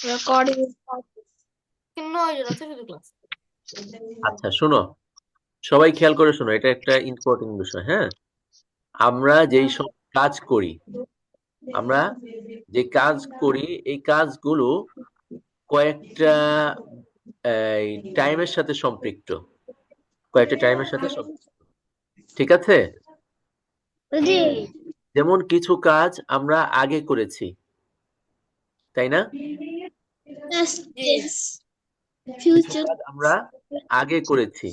Recording. আচ্ছা শোনো, সবাই খেয়াল করে শোনো, এটা একটা ইম্পর্টেন্ট বিষয়। হ্যাঁ, আমরা যেই সব কাজ করি, আমরা যে কাজ করি এই কাজগুলো কয়েকটা টাইমের সাথে সম্পৃক্ত, কয়েকটা টাইমের সাথে সম্পৃক্ত। ঠিক আছে? জি। যেমন কিছু কাজ আমরা আগে করেছি, তাই না? Yes. Yes. কিছু Future. কাজ আমরা আগে করেছি,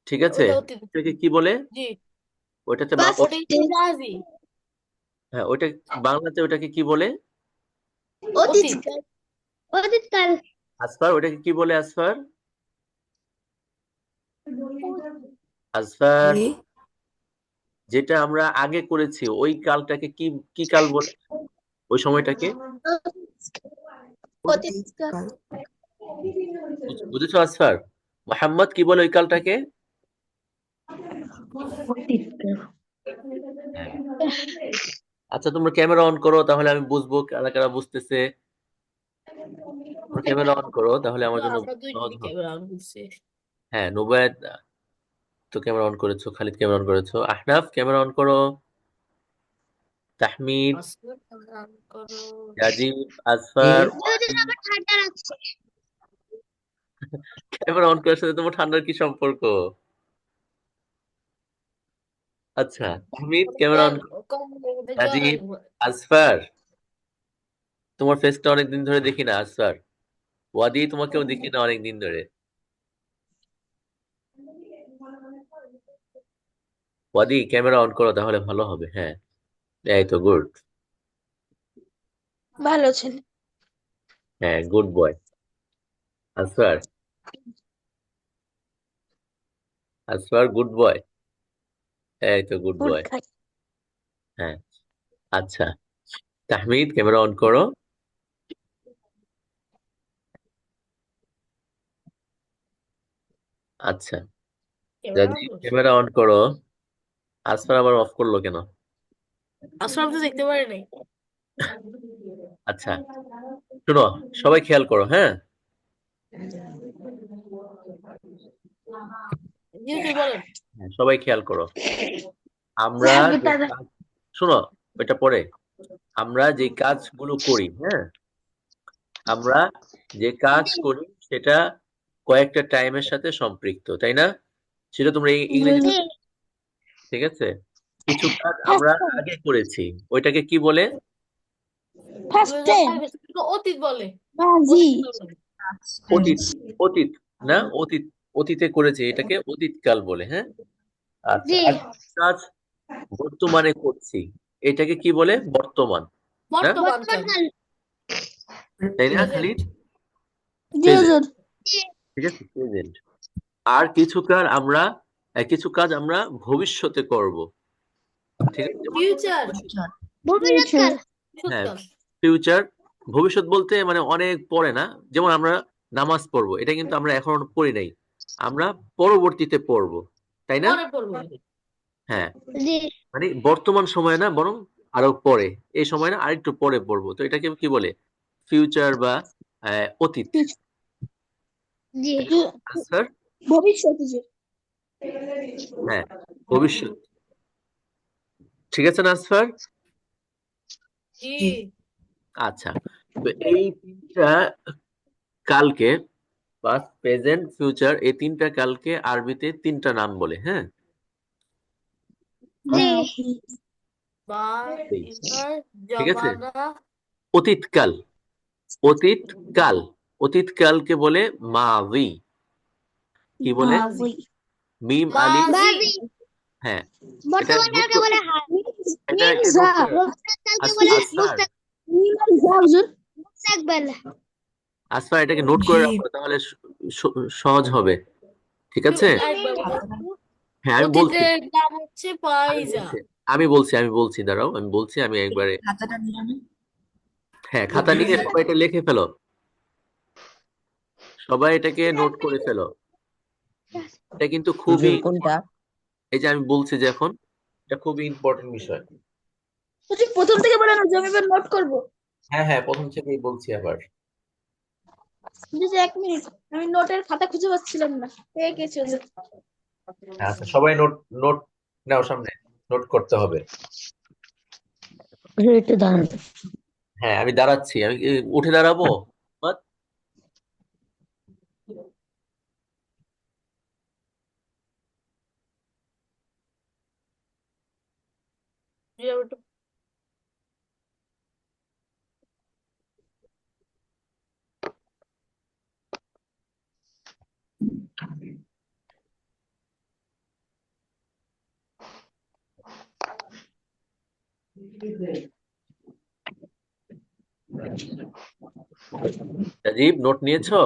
ঠিক আছে? ওটা অতীত। ওটাকে কি বলে? জি, ওটাতে Past ওটা একটু tense. মাঝি। হ্যাঁ, ওইটা বাংলাতে ওটাকে কি বলে? অতীত অতীত। কাল। অতীত কাল। আসফার, ওটাকে কি বলে আসফার? আসফার, জি, যেটা আমরা আগে করেছি ওই কালটাকে কি কি কাল বলে? ওই সময়টাকে অতীত কাল। কাল। বুঝেছো আসফার? মোহাম্মদ কি বলে ওই কালটাকে? অতীত কাল। হ্যাঁ। আচ্ছা, তোমরা ক্যামেরা অন করো, তাহলে আমি বুঝবো কারা কারা বুঝতেছে। তোমরা ক্যামেরা অন করো, তাহলে আমার জন্য আমরা দুই সহজ মিনিট হবে। ক্যামেরা অন করছি। হ্যাঁ, নুবায়েত তো ক্যামেরা অন করেছো, খালিদ ক্যামেরা অন করেছো, আহনাফ ক্যামেরা অন করো, তাহমিদ, আসলে ক্যামেরা অন করো। রাজীব, আসফার, আমার ঠান্ডা লাগছে। ক্যামেরা অন করার সাথে তোমার ঠান্ডার কি সম্পর্ক? আচ্ছা, তাহমিদ ক্যামেরা অন করো, কম্বলের মধ্যে রাজীব, জড়াই আসফার, তোমার ফেসটা অনেকদিন ধরে দেখি না আসফার, ওয়াদি তোমাকেও দেখি না অনেকদিন ধরে। ওয়াদি ক্যামেরা অন করো, তাহলে ভালো হবে। হ্যাঁ, এই তো গুড। ভালো ছেলে। হ্যাঁ, good boy. Ask for, ask for good boy. এই তো গুড গুড বয়। গাই। হ্যাঁ, আচ্ছা, তাহমিদ ক্যামেরা অন করো। আচ্ছা, ক্যামেরা অন রাজীব করছি। ক্যামেরা অন করো। আসফার আবার অফ করলো কেন? আসলে আমি তো দেখতে পারি নাই। আচ্ছা শোনো, সবাই খেয়াল করো। হ্যাঁ, জি জি বলেন। হ্যাঁ, সবাই খেয়াল করো। আমরা যে কাজ, শোনো, এটা পরে, আমরা যে কাজগুলো করি, হ্যাঁ, আমরা যে কাজ করি সেটা কয়েকটা টাইমের সাথে সম্পৃক্ত, তাই না? সেটা তোমরা ইংরেজি, ঠিক আছে? কিছু কাজ আমরা আগে করেছি, ওইটাকে কি বলে? First tense. অতীত বলে। মাঝি। অতীত বলে। অতীত, অতীত না, অতীত, অতীতে করেছি এটাকে অতীতকাল বলে। হ্যাঁ, আচ্ছা, জি। আর কাজ বর্তমানে করছি এটাকে কি বলে? বর্তমান, না? বর্তমান বর্তমান কাল। কাল। তাই না খালিদ? প্রেজেন্ট। জি প্রেজেন্ট, হুজুর। ঠিক আছে, প্রেজেন্ট। আর কিছু কাজ আমরা ভবিষ্যতে করব, ঠিক আছে? যেমন ফিউচার। ভবিষ্যৎ কাল। হ্যাঁ, সত্য। ফিউচার, ভবিষ্যৎ বলতে মানে অনেক পরে না। যেমন আমরা নামাজ পড়বো, এটা কিন্তু আমরা এখন পড়ি নাই, আমরা পরবর্তীতে পড়বো, তাই না? পরে পড়বো। হ্যাঁ, জি। মানে বর্তমান সময় না, বরং আরো পরে, এই সময় না আরেকটু পরে পড়বো, তো এটাকে কি বলে? ফিউচার বা অতীত, জি। তাই না? স্যার, ভবিষ্যৎ হুজুর। হ্যাঁ, ভবিষ্যৎ, ঠিক আছে না আসফার? জি। আচ্ছা, তো এই তিনটা কালকে, পাস্ট, প্রেজেন্ট, ফিউচার, এই তিনটা কালকে আরবিতে তিনটা নাম বলে। হ্যাঁ, জি। বা এই, এবার ঠিক আছে? জমানা। অতীতকাল, অতীতকাল, অতীতকালকে বলে মাজি। কি বলে? মাঝি। মিম আলিফ। মাঝি। মাঝি। হ্যাঁ, এটা বর্তমান নোট কালকে বলে হাল। এটা এটা মির্জা। নোট করে। ভবিষ্যৎ কালকে বলে আসফার, মির্জা হুজুর। মুস্তাকবাল। আসফার এটাকে নোট করে জি, রাখো, তাহলে সহজ হবে। ঠিক আছে? একবার বলুন তো। হ্যাঁ, আমি বলছি, অতীতের নাম হচ্ছে আমি পাইজা। বলছি, আমি বলছি, দাঁড়াও, আমি বলছি, আমি একবারে। খাতাটা নিয়ে আমি হ্যাঁ, খাতা নিয়ে সবাই এটা লিখে ফেলো, সবাই এটাকে নোট করে ফেলো। এটা কিন্তু খুবই হুজুর কোনটা? important। এই যে আমি বলছি যে এখন, এটা খুবই ইম্পর্টেন্ট বিষয়। হুজুর প্রথম থেকে বলে না, আমি এবার নোট করব। হ্যাঁ হ্যাঁ, প্রথম থেকেই বলছি আবার। হুজুর 1 মিনিট, আমি নোটের খাতা খুঁজে পাচ্ছিলাম না, পেয়ে গেছি হুজুর। আচ্ছা, সবাই নোট নোট নাও সামনে, নোট করতে হবে। একটু দাঁড়ান। হ্যাঁ, আমি দাঁড়াচ্ছি, আমি কি উঠে দাঁড়াবো? What? রাজীব, নোট নিয়েছো?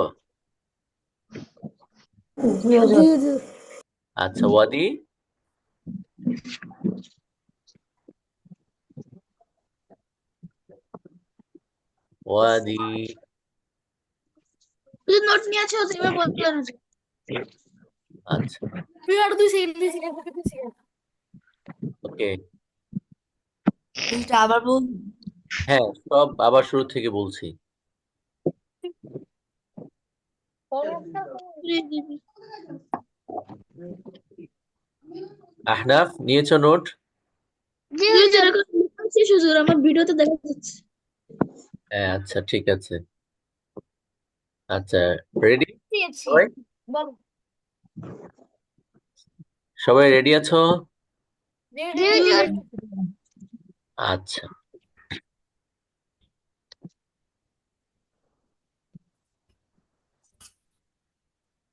জি হুজুর। আচ্ছা, ওয়াদি? ওয়াদি? হুজুর নোট নিয়ে আছে হুজুর, এবার বললেন হুজুর। আচ্ছা, তুই আর 2 সেকেন্ড 2 সেকেন্ড ওকে। আবার বল। হ্যাঁ, সব আবার শুরু থেকে বলছি। জি, জি, জি। আহনাফ, নিয়েছো নোট? জি হুজুর, এখন লিখছি হুজুর, আমার ভিডিওতে দেখা যাচ্ছে। হ্যাঁ, আচ্ছা, ঠিক আছে। আচ্ছা, রেডি দিয়েছি সবাই? বল। সবাই রেডি আছো? জি হুজুর। আচ্ছা,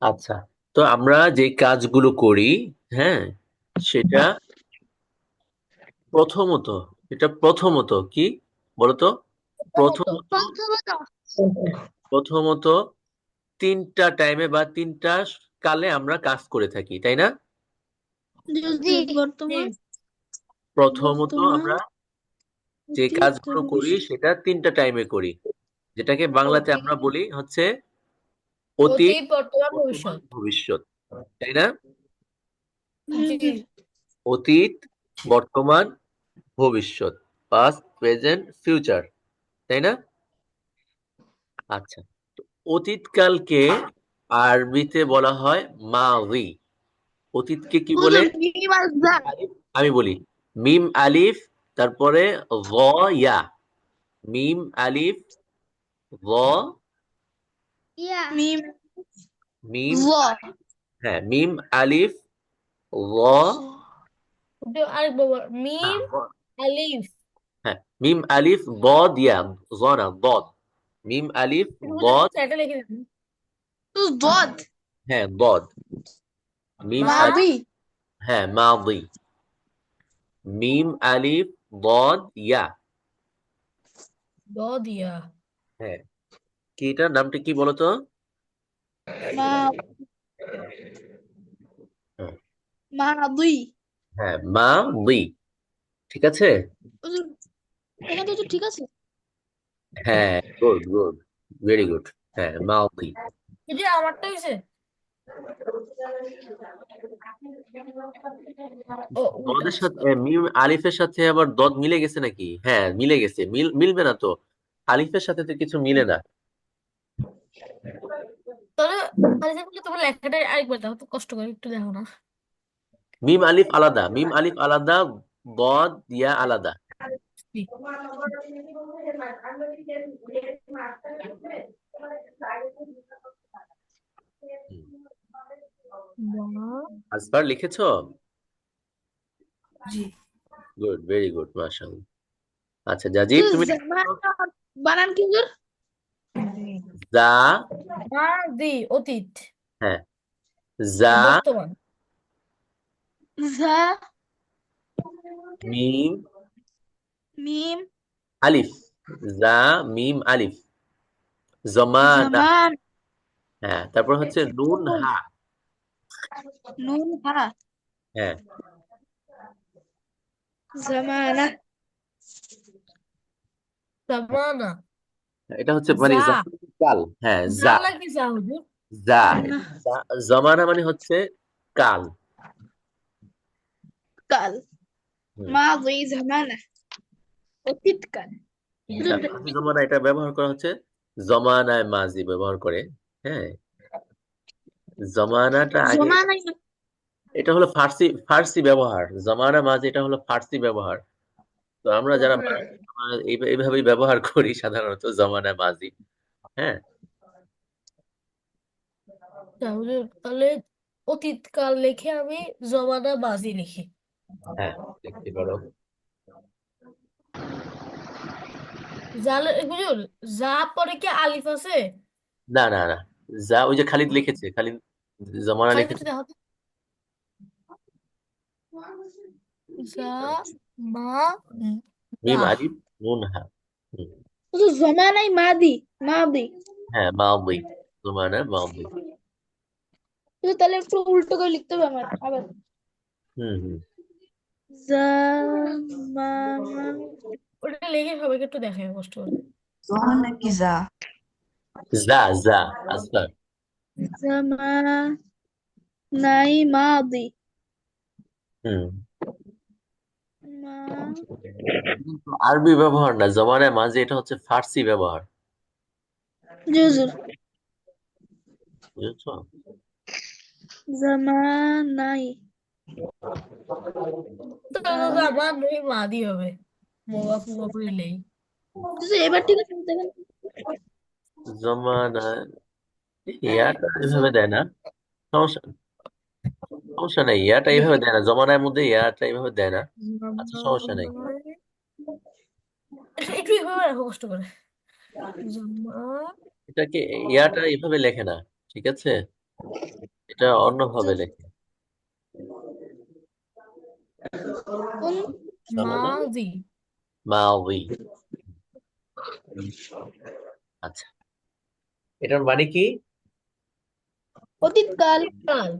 আচ্ছা। তো আমরা যে কাজগুলো করি, হ্যাঁ, সেটা প্রথমত, কি বলতো? প্রথমত প্রথমত। প্রথমত তিনটা টাইমে বা তিনটা কালে আমরা কাজ করে থাকি, তাই না? জি, বর্তমান, প্রথমত বর্তমান, আমরা যে অতীত, কাজগুলো করি ভবিষ্যৎ। সেটা তিনটা টাইমে করি, যেটাকে বাংলাতে অতীত আমরা বলি হচ্ছে অতীত, অতীত বর্তমান বর্তমান, ভবিষ্যৎ। ভবিষ্যৎ, তাই না? জি জি হুজুর। অতীত, বর্তমান, ভবিষ্যৎ, পাস্ট, প্রেজেন্ট, ফিউচার, তাই না? আচ্ছা, তো অতীতকালকে আরবিতে বলা হয় মাজি। অতীতকে কি বলে? হুজুর মিম আর যা। আলিফ, আমি বলি মিম আলিফ, তারপরে গ ইয়া, মিম আলিফ গ, মিম মিম জ। আলিফ, হ্যাঁ, মিম আলিফ গ, আরেকবার বল। না, মিম আলিফ। হ্যাঁ, মিম আলিফ বদ ইয়া, জ না, বদ, মিম আলিফ বদ, এটা লিখে দিন। বদ। হ্যাঁ, বদ, মিম মা আলিফ, মাদি। হ্যাঁ, মাদি, মিম আলিফ বদ ইয়া, দ দিয়া। হ্যাঁ। কি এটার নামটা কি বলতো? মা হ্যাঁ, মাদি। হ্যাঁ, মাদি, ঠিক আছে। হুজুর এখানে তো ঠিক আছে। হ্যাঁ, গুড গুড, ভেরি গুড। হ্যাঁ, মাদি। এই যে আমারটা হয়েছে। ও উল্টা। দদের সাথে মিম আলিফের সাথে আবার দদ মিলে গেছে নাকি? হ্যাঁ, মিলে গেছে, মিলবে না তো, আলিফের সাথে তো কিছু মিলে না। তাহলে তোমার লেখাটা আরেকবার দাও তো, কষ্ট করে একটু দেখো না। মিম আলিফ আলাদা, মিম আলিফ আলাদা, বদ ইয়া আলাদা। ঠিক। হুম। মা আসবার লিখেছো? জি। গুড, ভেরি গুড, মাশাআল্লাহ। আচ্ছা, জাজিব, হুজুর তুমি জামান লিখেছো? বানান কি হুজুর? জা, মা দি অতীত। হ্যাঁ, জা, বর্তমান। ঝা। মিম মিম আলিফ, জা, মিম আলিফ, জমানা, জামান। হ্যাঁ, তারপর হচ্ছে নুন হা, নুন হা। হ্যাঁ, জামানা। জামানা। এটা হচ্ছে মানে যা কাল, হ্যাঁ, যা যা, লাগে যা হুজুর। যা, না, জমানা মানে হচ্ছে কাল। কাল। হুম, মাদি জামানা, অতীতকাল। এটা মাঝি জমানা এটা ব্যবহার করা হচ্ছে জমানায় মাঝি ব্যবহার করে। হ্যাঁ, জমানাটা আগে, জমা নাই এটা হলো ফার্সি ফার্সি ব্যবহার। জমানা মাঝি এটা হলো ফার্সি ব্যবহার। তো আমরা যারা আমরা এইভাবেই ব্যবহার করি সাধারণত জমানা মাঝি। হ্যাঁ, তাহলে তাহলে অতীতকাল লিখে আমি জমানা মাজি লিখি। হ্যাঁ, লিখতে পারো। বুঝুন, যা পরে কি আলিফ আছে? না না না, যা ওই যে খালিদ লিখেছে, খালিদ জমানা খালি লিখেছে। একটু দেখো তো। যা মা দা। মিম আলিফ নুন হা। হুম, জমা নাই মাদি মাদি। হ্যাঁ মাদি, জমানা মাদি। তাহলে একটু উল্টো করে লিখতে হবে আমার আবার। হুম হুম। জামা ওটা লিখে সবাইকে একটু দেখাই কষ্ট করে। زمان كذا যা যা আচ্ছা। জামা নাই মাদি হুম, মা কিন্তু আরবি ব্যবহার না, জমানায় মাঝি এটা হচ্ছে ফার্সি ব্যবহার। জুজুর বুঝেছো? জামা নাই তাহলে তো আমার নই মাদি হবে, মোবাফ মোবাফ নেই। জুজুর এবার ঠিক আছে দেখেন। জমানায় ইয়াটা এভাবে দেয় না, সমস্যা সমস্যা নেই, ইয়াটা এইভাবে দেয় না, জমানার মধ্যে ইয়াটা এইভাবে দেয় না। আচ্ছা সমস্যা নেই। একটু এভাবে রাখো কষ্ট করে। জামা এটাকে ইয়াটা এইভাবে লেখে না, ঠিক আছে, এটা অন্যভাবে লেখে। কোন জমানা মাদি। মাদি। আচ্ছা, এটার মানে কি? অতীতকাল কাল।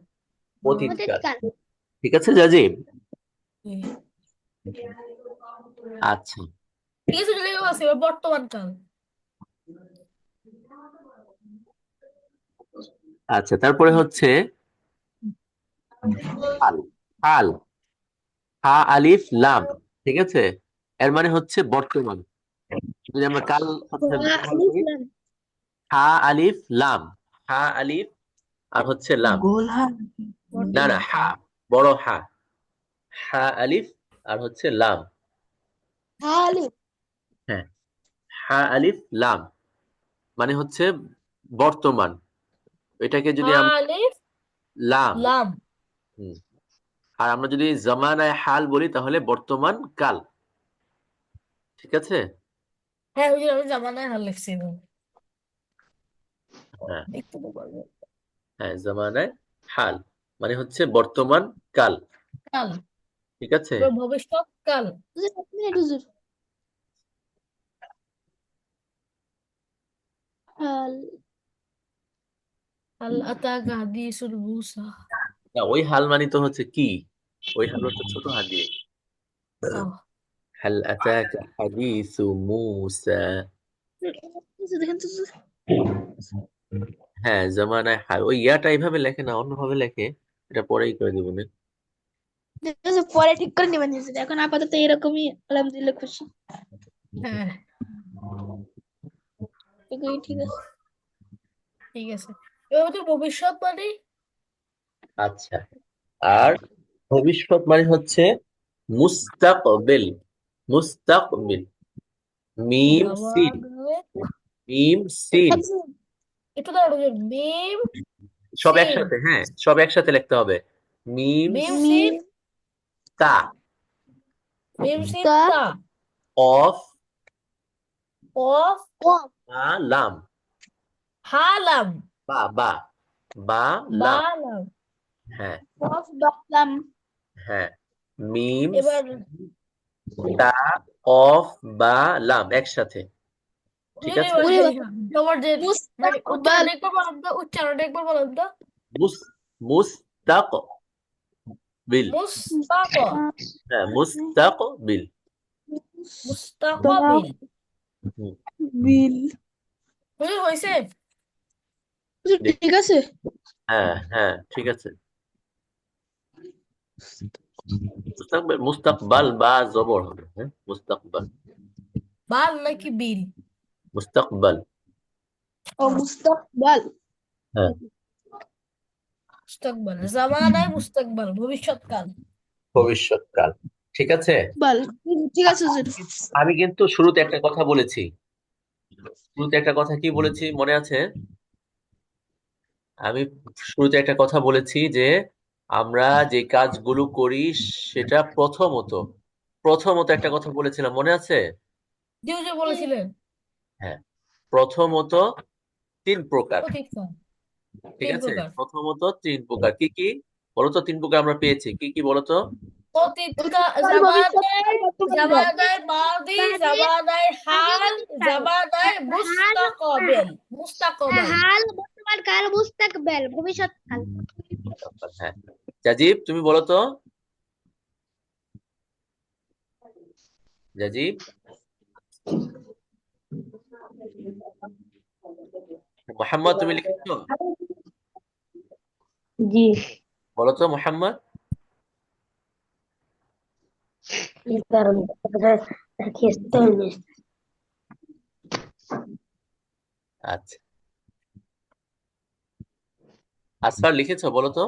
অতীতকাল। অতীতকাল ঠিক আছে জাজিব। আচ্ছা ঠিক আছে, চলে গেছে এবার বর্তমান কাল। আচ্ছা, তারপরে হচ্ছে হাল। হাল, হা আলিফ লাম, ঠিক আছে, এর মানে হচ্ছে বর্তমান। যদি আমরা কাল কথা ব্যবহার করি, লিখলাম হা আলিফ লাম, হা আলিফ আর হচ্ছে লাম। قولها না না, হা বড় হা, হা আলিফ আর হচ্ছে লাম। হালি হ্যাঁ, হা আলিফ লাম মানে হচ্ছে বর্তমান। এটাকে যদি আমরা আলিফ লাম, লাম। হুম, আর আমরা যদি জামানায় হাল বলি তাহলে বর্তমান কাল। ঠিক আছে। হ্যাঁ, ওই যে আমি জামানায় হাল লিখছিলাম। হ্যাঁ দেখতে তো পারবো। হ্যাঁ, জামানায় হাল মানে হচ্ছে বর্তমান কাল। কাল। ঠিক আছে। এবার ভবিষ্যৎ কাল। জুজুর এক মিনিট জুজুর হাল হাল আতাকা হাদিসুল মুসা। না, ওই হাল মানে তো হচ্ছে কি, ওই হাল হচ্ছে ছোট হাত দিয়ে। ও, হাল আতাকা হাদিসু মুসা। জুজুর দেখেন জুজুর হ্যাঁ, জামানায় হাল ওই ইয়াটা এইভাবে লেখে না, অন্যভাবে লেখে। এটা পরেই করে দিব না। জুজুর পরে ঠিক করে নেবেন জুজুর এখন আপাতত এরকমই আলহামদুলিল্লাহ খুশি হ্যাঁ এগুলোই ঠিক আছে ঠিক আছে। এবার তো ভবিষ্যৎ মানে আচ্ছা, আর ভবিষ্যৎ মানে হচ্ছে মুস্তাকবিল। মুস্তাকবিল, মিম সিন, মিম সিন, একটু দাঁড়ানো, মিম সব সিন। একসাথে, হ্যাঁ সব একসাথে লিখতে হবে। মিম মিম সিন মিম তা, মিম সিন তা তা। অফ অফ কফ বা লাম, হালাম। বা বা বা লাম। বালাম। হ্যাঁ কফ বালাম হ্যাঁ, মিম এবার তা অফ বা লাম একসাথে। ঠিক আছে। ওরে বাবা তোমার যে মানে মুস্তাকবাল উচ্চারণটা একবার বলেন তো, উচ্চারণটা একবার বলেন তো। মুস মুস্তাকবিল। মুস্তাক হ্যাঁ, মুস্তাকবিল। মুস্তাকবিল। হুম, বিল হয়েছে। দেখি। ঠিক আছে হ্যাঁ হ্যাঁ ঠিক আছে। মুস্তাকবিল, মুস্তাকবাল বা জবর হবে, হ্যাঁ মুস্তাকবাল। বাল নাকি বিল? মুস্তাকবাল। ও মুস্তাকবাল। হ্যাঁ, মুস্তাকবাল, জামানায় মুস্তাকবাল, ভবিষ্যৎকাল। ভবিষ্যৎকাল। ঠিক আছে। বাল। ঠিক আছে হুজুর। আমি কিন্তু শুরুতে একটা কথা বলেছি। শুরুতে একটা কথা কি বলেছি মনে আছে? আমি শুরুতে একটা কথা বলেছি যে আমরা যে কাজগুলো করি সেটা প্রথমত একটা কথা বলেছিলাম, মনে আছে? জি হুজুর বলেছিলেন। হ্যাঁ, প্রথমত 3 প্রকার। অতীতকাল ঠিক 3 আছে, প্রকার। প্রথমত 3 প্রকার। কি কি বলতো? 3 প্রকার আমরা পেয়েছি, কি কি বলতো? অতীতকাল, অতীতকাল, ভবিষ্যৎকাল, জামানায়, বর্তমানকাল। জামানায় মাদি, জামানায় হাল, জামানায় হাল, মুস্তাকবেল। মুস্তাকবাল। হাল, বর্তমান কাল, মুস্তাকবেল, ভবিষ্যৎকাল। হ্যাঁ, জাজিব তুমি বলো তো। জাজিব, মোহাম্মদ তুমি লিখেছো? জি। বলো তো মোহাম্মদ। আচ্ছা, আসফার লিখেছো? বলো তো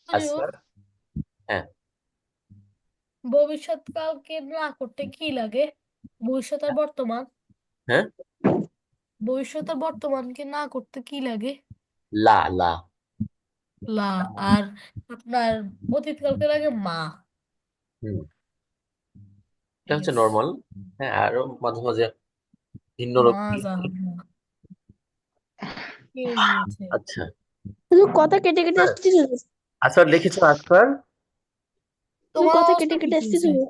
হুজুর, আসফার। হ্যাঁ, ভবিষ্যৎকালকে না করতে কি লাগে? ভবিষ্যৎ আর বর্তমান। হ্যাঁ, ভবিষ্যৎ আর বর্তমানকে না করতে কি লাগে? লা লা। লা। আর আপনার অতীতকালকে লাগে মা। হুম, এটা হচ্ছে ইয়েস। নর্মাল। হ্যাঁ, আরো মাঝে মাঝে ভিন্ন মা রকম। জাহান্নাম কে নিয়েছে? আচ্ছা, হুজুর কথা কেটে কেটে আসছে হুজুর। আসফার লিখেছো? আসফার, হুজুর তোমার কথা অবস্থা কেটে কি কেটে আসছে হয়েছে? হুজুর।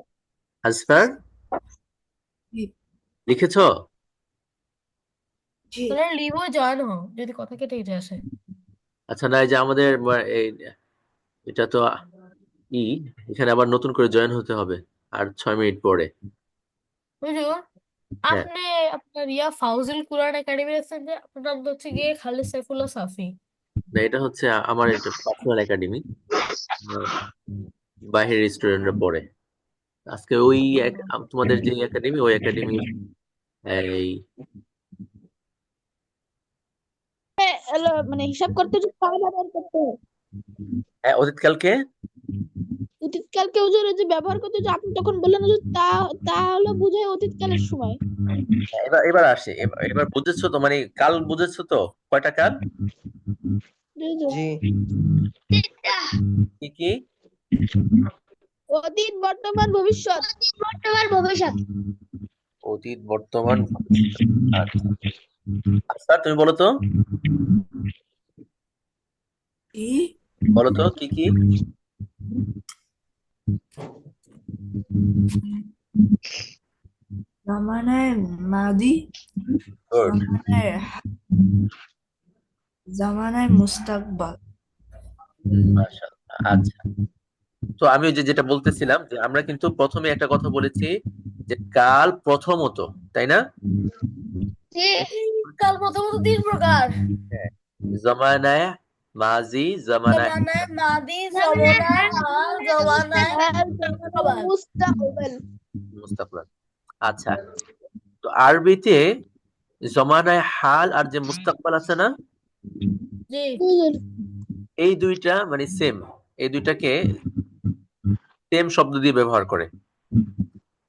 আসফার লিখেছো? তোমরা লিভে জয়েন হও যদি কথা কেটে কেটে আসে। আচ্ছা, না, এই যে আমাদের এটা তো ই এখানে আবার নতুন করে জয়েন হতে হবে আর 6 মিনিট পরে। হুজুর, হ্যাঁ, আপনি আপনার ফাউজিল কুরআন একাডেমি আছেন যে, আপনার নাম তো হচ্ছে গিয়ে খালিদ সাইফুল্লাহ সাফি। না, এটা হচ্ছে আমার এটা পার্সোনাল একাডেমি। বাইরের স্টুডেন্টরা পড়ে। আজকে ওই তোমাদের যে একাডেমি, ওই একাডেমি এই মানে হিসাব করতে যে পা ব্যবহার করতে হয়। অতীতকালকে অতীতকালকে হুজুর ওই যে ব্যবহার করতে যে আপনি তখন বললেন হুজুর, তা হলো বোঝায় অতীতকালের সময়। এবার এবার আসে, এবার বুঝেছো তো? মানে কাল বুঝেছো তো? কয়টা কাল? হুজুর, কি কি? অতীত, বর্তমান, ভবিষ্যৎ। বর্তমান, ভবিষ্যৎ। অতীত, বর্তমান, ভবিষ্যৎ। আচ্ছা, আচ্ছা, তুমি বলো তো। বলো তো কি কি? জামানায় মাদি, গুড। জামানায় জামানায় মুস্তাকবাল। মাশাআল্লাহ। আচ্ছা, তো আমি ওই যে যেটা বলতেছিলাম যে আমরা কিন্তু প্রথমে একটা কথা বলেছি যে কাল প্রথমত, তাই না? জি। কাল প্রথমত 3 প্রকার। হ্যাঁ, জমানায় মাজি, জমানায় জমানায় মাদি, জামানায় জমানায় হাল, হাল, জামানায় জমানায় আর মুস্তাকবাল। মুস্তাকবাল। মুস্তাকবাল। আচ্ছা, তো আরবিতে জমানায় হাল আর যে মুস্তাকবাল আছে না, জি। হুজুর, এই দুইটা মানে সেম। এই দুইটাকে সেম শব্দ দিয়ে ব্যবহার করে।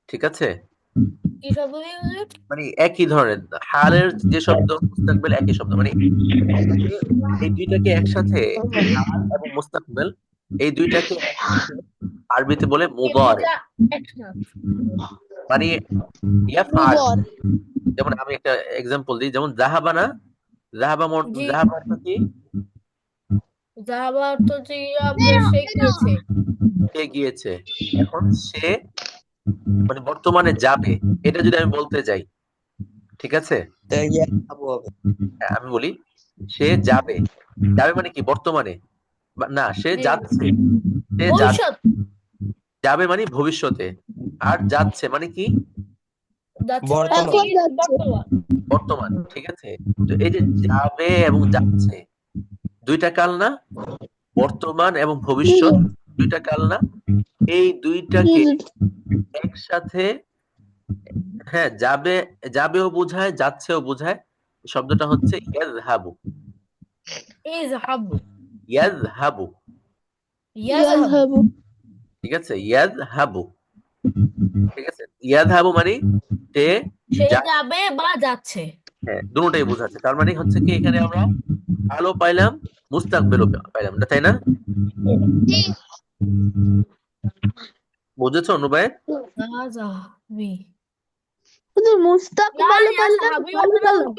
ঠিক আছে, কি শব্দ দিয়ে হুজুর? মানে একই ধরনের। হালের যে শব্দ, মুস্তাকবেল একই শব্দ। মানে এই দুইটাকে একসাথে, হাল এবং মুস্তাকবেল, এই দুইটাকে একসাথে আরবিতে বলে এই মুবারে। দুইটা একসাথ। মানে ইয়াফআল। মুবর। যেমন আমি একটা এক্সাম্পল দিই, যেমন জাহাবা না, জাহাবা জি। জাহাবা অর্থ কি? যাবার তো যে আপনার সে গিয়েছে। সে গিয়েছে। এখন সে মানে বর্তমানে যাবে, এটা যদি আমি বলতে যাই, ঠিক আছে, হ্যাঁ, আমি বলি সে যাবে। যাবে মানে কি? বর্তমানে না, সে জি। যাচ্ছে। সে ভবিষ্যৎ। যাবে মানে ভবিষ্যতে। আর যাচ্ছে মানে কি? যাচ্ছে মানে হচ্ছে এখন গিয়ে যাচ্ছে। বর্তমান। বর্তমান। ঠিক আছে, তো এই যে যাবে এবং যাচ্ছে, দুইটা কাল না? বর্তমান এবং ভবিষ্যৎ, দুইটা কাল না, এই দুইটাকে একসাথে, হ্যাঁ, যাবেও বোঝায়, যাচ্ছেও বোঝায়। শব্দটা হচ্ছে ইয়াযহাবু। ইযহাবু ইয়াযহাবু, ইয়াযহাবু ইয়াযহাবু ঠিক আছে, ইয়াযহাবু, ঠিক আছে। ইয়াযহাবু মানে সে সে যা, যাবে বা যাচ্ছে। হ্যাঁ, দুটোটাই বোঝাচ্ছে। তার মানে হচ্ছে কি এখানে আমরা আলো পাইলাম, মুস্তাকবেলও পাইলাম, না তাই না? জি বুঝেছো অনুবাই? ইয়াযহাবি হুজুর মুস্তাকবালও পারলাম, ইয়াযহাবি হালও হবে না তো? পারলাম।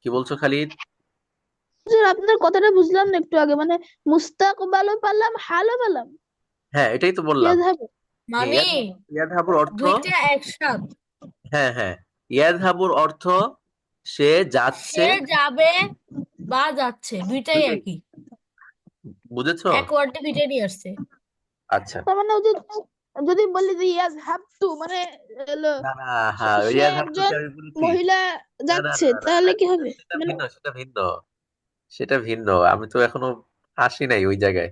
কি বলছো খালিদ? হুজুর আপনার কথাটা বুঝলাম না একটু আগে, মানে মুস্তাকবালও পারলাম, হালও পেলাম। হ্যাঁ, এটাই তো বললাম। ইয়াযহাবু মানে ইয়াযহাবুর অর্থ, দুইটা একসাথ। হ্যাঁ হ্যাঁ, ইয়াযহাবুর অর্থ সে যাচ্ছে। সে যাবে বা যাচ্ছে, দুইটাই দুইটাই। একই। বুঝেছো? এক ওয়ার্ডে দুইটাই নিয়ে আসছে। আচ্ছা, তার মানে হুজুর যদি বলি যে ইয়াযহাবতু মানে হলো না না, হ্যাঁ, সে ইয়াযহাবুকে একজন আমি বলেছি। মহিলা না না যাচ্ছে, না না, তাহলে কি হবে? সেটা মানে ভিন্ন, সেটা ভিন্ন, সেটা ভিন্ন। আমি তো এখনো আসি নাই ওই জায়গায়।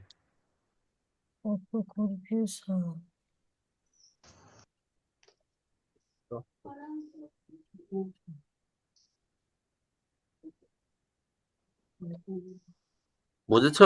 কত কনফিউজ বুঝেছো?